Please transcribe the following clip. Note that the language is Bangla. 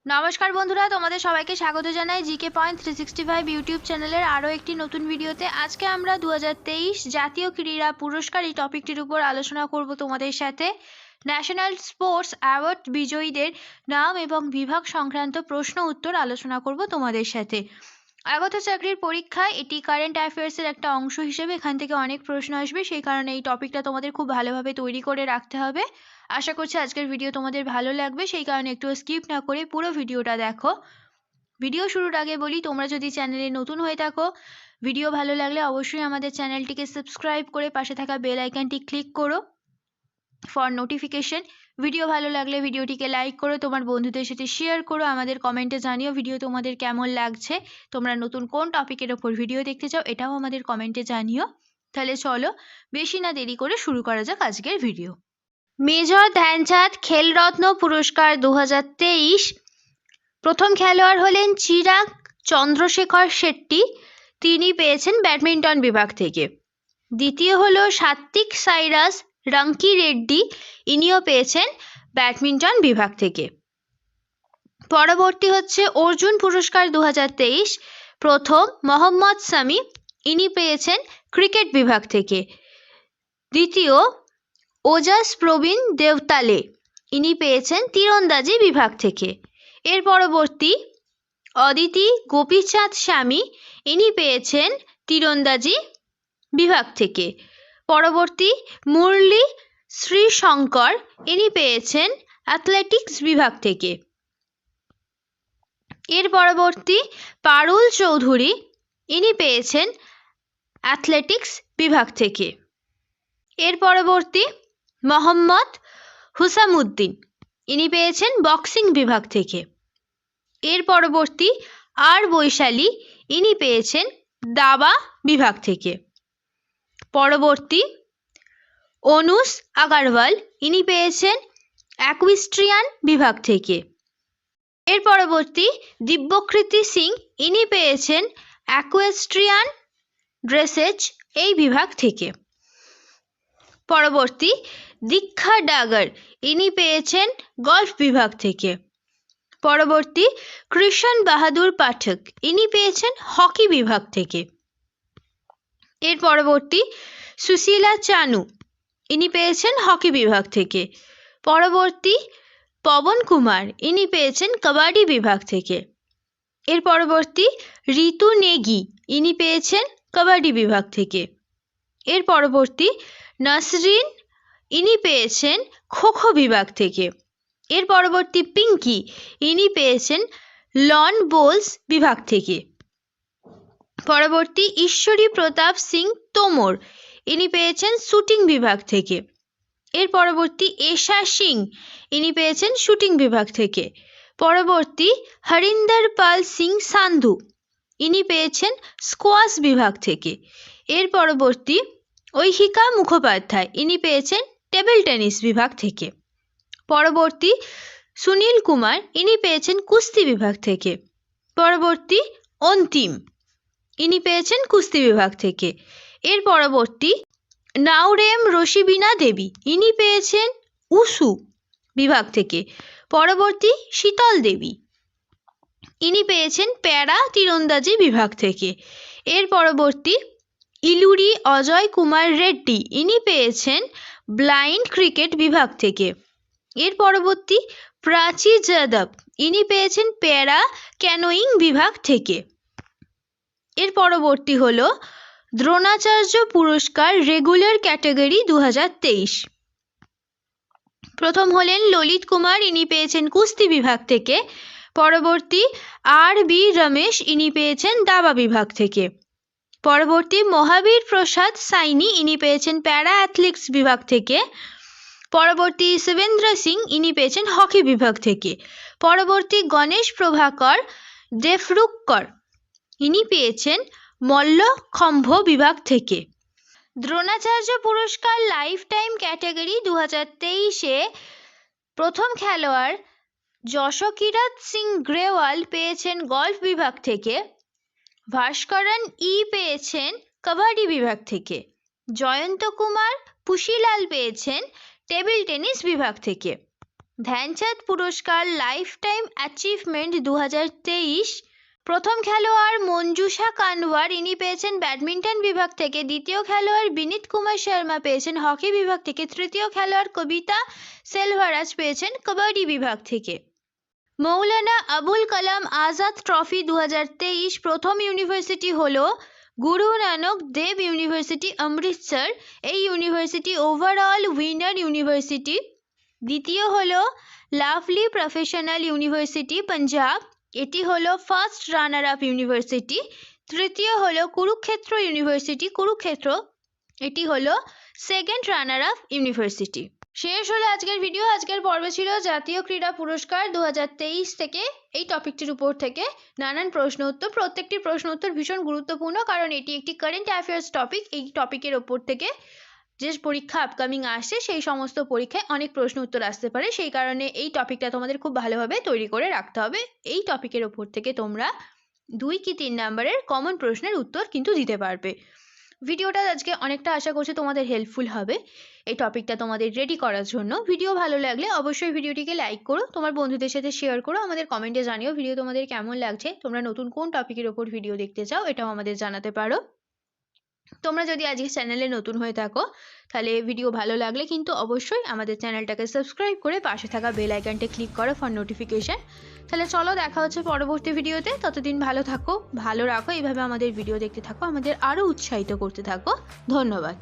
নমস্কার বন্ধুরা, তোমাদের সবাইকে স্বাগত জানাই জিকে পয়েন্ট 365 ইউটিউব চ্যানেলের আরও একটি নতুন ভিডিওতে। আজকে আমরা 2023 জাতীয় ক্রীড়া পুরস্কার এই টপিকটির উপর আলোচনা করব তোমাদের সাথে। ন্যাশনাল স্পোর্টস অ্যাওয়ার্ড বিজয়ীদের নাম এবং বিভাগ সংক্রান্ত প্রশ্ন উত্তর আলোচনা করব তোমাদের সাথে। আগত চাকরির পরীক্ষায় এটি কারেন্ট অ্যাফেয়ার্সের একটা অংশ হিসেবে এখান থেকে অনেক প্রশ্ন আসবে, সেই কারণে এই টপিকটা তোমাদের খুব ভালোভাবে তৈরি করে রাখতে হবে। আশা করছি আজকের ভিডিও তোমাদের ভালো লাগবে, সেই কারণে একটু স্কিপ না করে পুরো ভিডিওটা দেখো। ভিডিও শুরুর আগে বলি, তোমরা যদি চ্যানেলে নতুন হয়ে থাকো, ভিডিও ভালো লাগলে অবশ্যই আমাদের চ্যানেলটিকে সাবস্ক্রাইব করে পাশে থাকা বেল আইকনটি ক্লিক করো ফর নোটিফিকেশন। ভিডিও ভালো লাগলে ভিডিওটিকে লাইক করো, তোমার বন্ধুদের সাথে শেয়ার করো, আমাদের কমেন্টে জানিও ভিডিও তোমাদের কেমন লাগছে, তোমরা নতুন কোন টপিকের ওপর ভিডিও দেখতে চাও এটাও আমাদের কমেন্টে জানিও। তাহলে চলো বেশি না দেরি করে শুরু করা যাক আজকের ভিডিও। মেজর ধ্যানচাঁদ খেলরত্ন পুরস্কার 2023 প্রথম খেলোয়াড় হলেন চিরাগ চন্দ্রশেখর শেট্টি, তিনি পেয়েছেন ব্যাডমিন্টন বিভাগ থেকে। দ্বিতীয় হলো সাত্বিক সাইরাস রাঙ্কি রেড্ডি, ইনিও পেয়েছেন ব্যাডমিন্টন বিভাগ থেকে। পরবর্তী হচ্ছে অর্জুন পুরস্কার 2023 প্রথম মোহাম্মদ সামি, ইনি পেয়েছেন ক্রিকেট বিভাগ থেকে। দ্বিতীয় ওজাস প্রবীণ দেবতালে, ইনি পেয়েছেন তীরন্দাজি বিভাগ থেকে। এর পরবর্তী অদিতি গোপীচাঁদ স্বামী, ইনি পেয়েছেন তীরন্দাজি বিভাগ থেকে। পরবর্তী মুরলী শ্রীশঙ্কর, ইনি পেয়েছেন অ্যাথলেটিক্স বিভাগ থেকে। এর পরবর্তী পারুল চৌধুরী, ইনি পেয়েছেন অ্যাথলেটিক্স বিভাগ থেকে। এর পরবর্তী মোহাম্মদ হুসামুদ্দিন, ইনি পেয়েছেন বক্সিং বিভাগ থেকে। এর পরবর্তী আর বৈশালী, ইনি পেয়েছেন দাবা বিভাগ থেকে। পরবর্তী অনুস আগারওয়াল, ইনি পেয়েছেন অ্যাকুইস্ট্রিয়ান বিভাগ থেকে। এর পরবর্তী দিব্যকৃতি সিং, ইনি পেয়েছেন অ্যাকুয়েস্ট্রিয়ান ড্রেসেজ এই বিভাগ থেকে। পরবর্তী দীক্ষা ডাগার, ইনি পেয়েছেন গল্ফ বিভাগ থেকে। পরবর্তী কৃষণ বাহাদুর পাঠক, ইনি পেয়েছেন হকি বিভাগ থেকে। এর পরবর্তী সুশীলা চানু, ইনি পেয়েছেন হকি বিভাগ থেকে। পরবর্তী পবন কুমার, ইনি পেয়েছেন কাবাডি বিভাগ থেকে। এর পরবর্তী ঋতু নেগি, ইনি পেয়েছেন কাবাডি বিভাগ থেকে। এর পরবর্তী নাসরিন, ইনি পেয়েছেন খোখো বিভাগ থেকে। এর পরবর্তী পিঙ্কি, ইনি পেয়েছেন লন বোলস বিভাগ থেকে। পরবর্তী ঈশ্বরী প্রতাপ সিং তোমর, ইনি পেয়েছেন শুটিং বিভাগ থেকে। এর পরবর্তী এশা সিং, ইনি পেয়েছেন শুটিং বিভাগ থেকে। পরবর্তী হরিন্দর পাল সিং সান্ধু, ইনি পেয়েছেন স্কোয়াশ বিভাগ থেকে। এর পরবর্তী ঐহিকা মুখোপাধ্যায়, ইনি পেয়েছেন টেবিল টেনিস বিভাগ থেকে। পরবর্তী সুনীল কুমার, ইনি পেয়েছেন কুস্তি বিভাগ থেকে। পরবর্তী অন্তিম, ইনি পেয়েছেন কুস্তি বিভাগ থেকে। এর পরবর্তী নাওরেম রশিবিনা দেবী, ইনি পেয়েছেন উসু বিভাগ থেকে। পরবর্তী শীতল দেবী, ইনি পেয়েছেন প্যারা তীরন্দাজি বিভাগ থেকে। এর পরবর্তী ইলুরি অজয় কুমার রেড্ডি, ইনি পেয়েছেন ব্লাইন্ড ক্রিকেট বিভাগ থেকে। এর পরবর্তী প্রাচী যাদব, ইনি পেয়েছেন প্যারা ক্যানোয়িং বিভাগ থেকে। এর পরবর্তী হলো দ্রোণাচার্য পুরস্কার রেগুলার ক্যাটাগরি 2023। প্রথম হলেন ললিত কুমার, ইনি পেয়েছেন কুস্তি বিভাগ থেকে। পরবর্তী আর বি রমেশ, ইনি পেয়েছেন দাবা বিভাগ থেকে। পরবর্তী মহাবীর প্রসাদ সাইনি, ইনি পেয়েছেন প্যারা অ্যাথলেটিক্স বিভাগ থেকে। পরবর্তী শিবেন্দ্র সিং, ইনি পেয়েছেন হকি বিভাগ থেকে। পরবর্তী গণেশ প্রভাকর দেফরুকর, ইনি পেয়েছেন মল্লখম্ভ বিভাগ থেকে। দ্রোণাচার্য পুরস্কার লাইফ টাইম ক্যাটাগরি 2023-এ প্রথম খেলোয়াড় যশকিরত সিং গ্রেওয়াল পেয়েছেন গল্ফ বিভাগ থেকে। ভাস্করন ই পেয়েছেন কাবাডি বিভাগ থেকে। জয়ন্ত কুমার পুশিলাল পেয়েছেন টেবিল টেনিস বিভাগ থেকে। ধ্যানচাঁদ পুরস্কার লাইফ টাইম অ্যাচিভমেন্ট 2023 প্রথম খেলোয়াড় মঞ্জুষা কানওয়ার, ইনি পেয়েছেন ব্যাডমিন্টন বিভাগ থেকে। দ্বিতীয় খেলোয়াড় বিনীত কুমার শর্মা পেয়েছেন হকি বিভাগ থেকে। তৃতীয় খেলোয়াড় কবিতা সেলভারাজ পেয়েছেন কবাডি বিভাগ থেকে। মৌলানা আবুল কালাম আজাদ ট্রফি 2023 প্রথম ইউনিভার্সিটি হলো গুরু নানক দেব ইউনিভার্সিটি অমৃতসর, এই ইউনিভার্সিটি ওভারঅল উইনার ইউনিভার্সিটি। দ্বিতীয় হলো লাভলি প্রফেশনাল ইউনিভার্সিটি পাঞ্জাব, এটি হলো ফার্স্ট রানার আপ ইউনিভার্সিটি। তৃতীয় হলো কুরুক্ষেত্র ইউনিভার্সিটি কুরুক্ষেত্র, এটি হলো সেকেন্ড রানার আপ ইউনিভার্সিটি। শেষ হলো আজকের ভিডিও। আজকের পর্বে ছিল জাতীয় ক্রীড়া পুরস্কার 2023 থেকে এই টপিকটির উপর থেকে নানান প্রশ্ন উত্তর। প্রত্যেকটি প্রশ্ন উত্তর ভীষণ গুরুত্বপূর্ণ, কারণ এটি একটি কারেন্ট অ্যাফেয়ার্স টপিক। এই টপিকের ওপর থেকে যে পরীক্ষা আপকামিং আসছে সেই সমস্ত পরীক্ষায় অনেক প্রশ্ন উত্তর আসতে পারে, সেই কারণে এই টপিকটা তোমাদের খুব ভালোভাবে তৈরি করে রাখতে হবে। এই টপিকের ওপর থেকে তোমরা 2 কি 3 নাম্বারের কমন প্রশ্নের উত্তর কিন্তু দিতে পারবে। ভিডিওটা আজকে অনেকটা আশা করছি তোমাদের হেল্পফুল হবে এই টপিকটা তোমাদের রেডি করার জন্য। ভিডিও ভালো লাগলে অবশ্যই ভিডিওটিকে লাইক করো, তোমার বন্ধুদের সাথে শেয়ার করো, আমাদের কমেন্টে জানিও ভিডিও তোমাদের কেমন লাগছে, তোমরা নতুন কোন টপিকের ওপর ভিডিও দেখতে চাও এটাও আমাদের জানাতে পারো। তোমরা যদি আজকে চ্যানেলে নতুন হয়ে থাকো তাহলে ভিডিও ভালো লাগলে কিন্তু অবশ্যই আমাদের চ্যানেলটাকে সাবস্ক্রাইব করে পাশে থাকা বেল আইকনটা ক্লিক করো ফর নোটিফিকেশন। তাহলে চলো দেখা হচ্ছে পরবর্তী ভিডিওতে, ততদিন ভালো থাকো, ভালো রাখো, এইভাবে আমাদের ভিডিও দেখতে থাকো, আমাদের আরও উৎসাহিত করতে থাকো। ধন্যবাদ।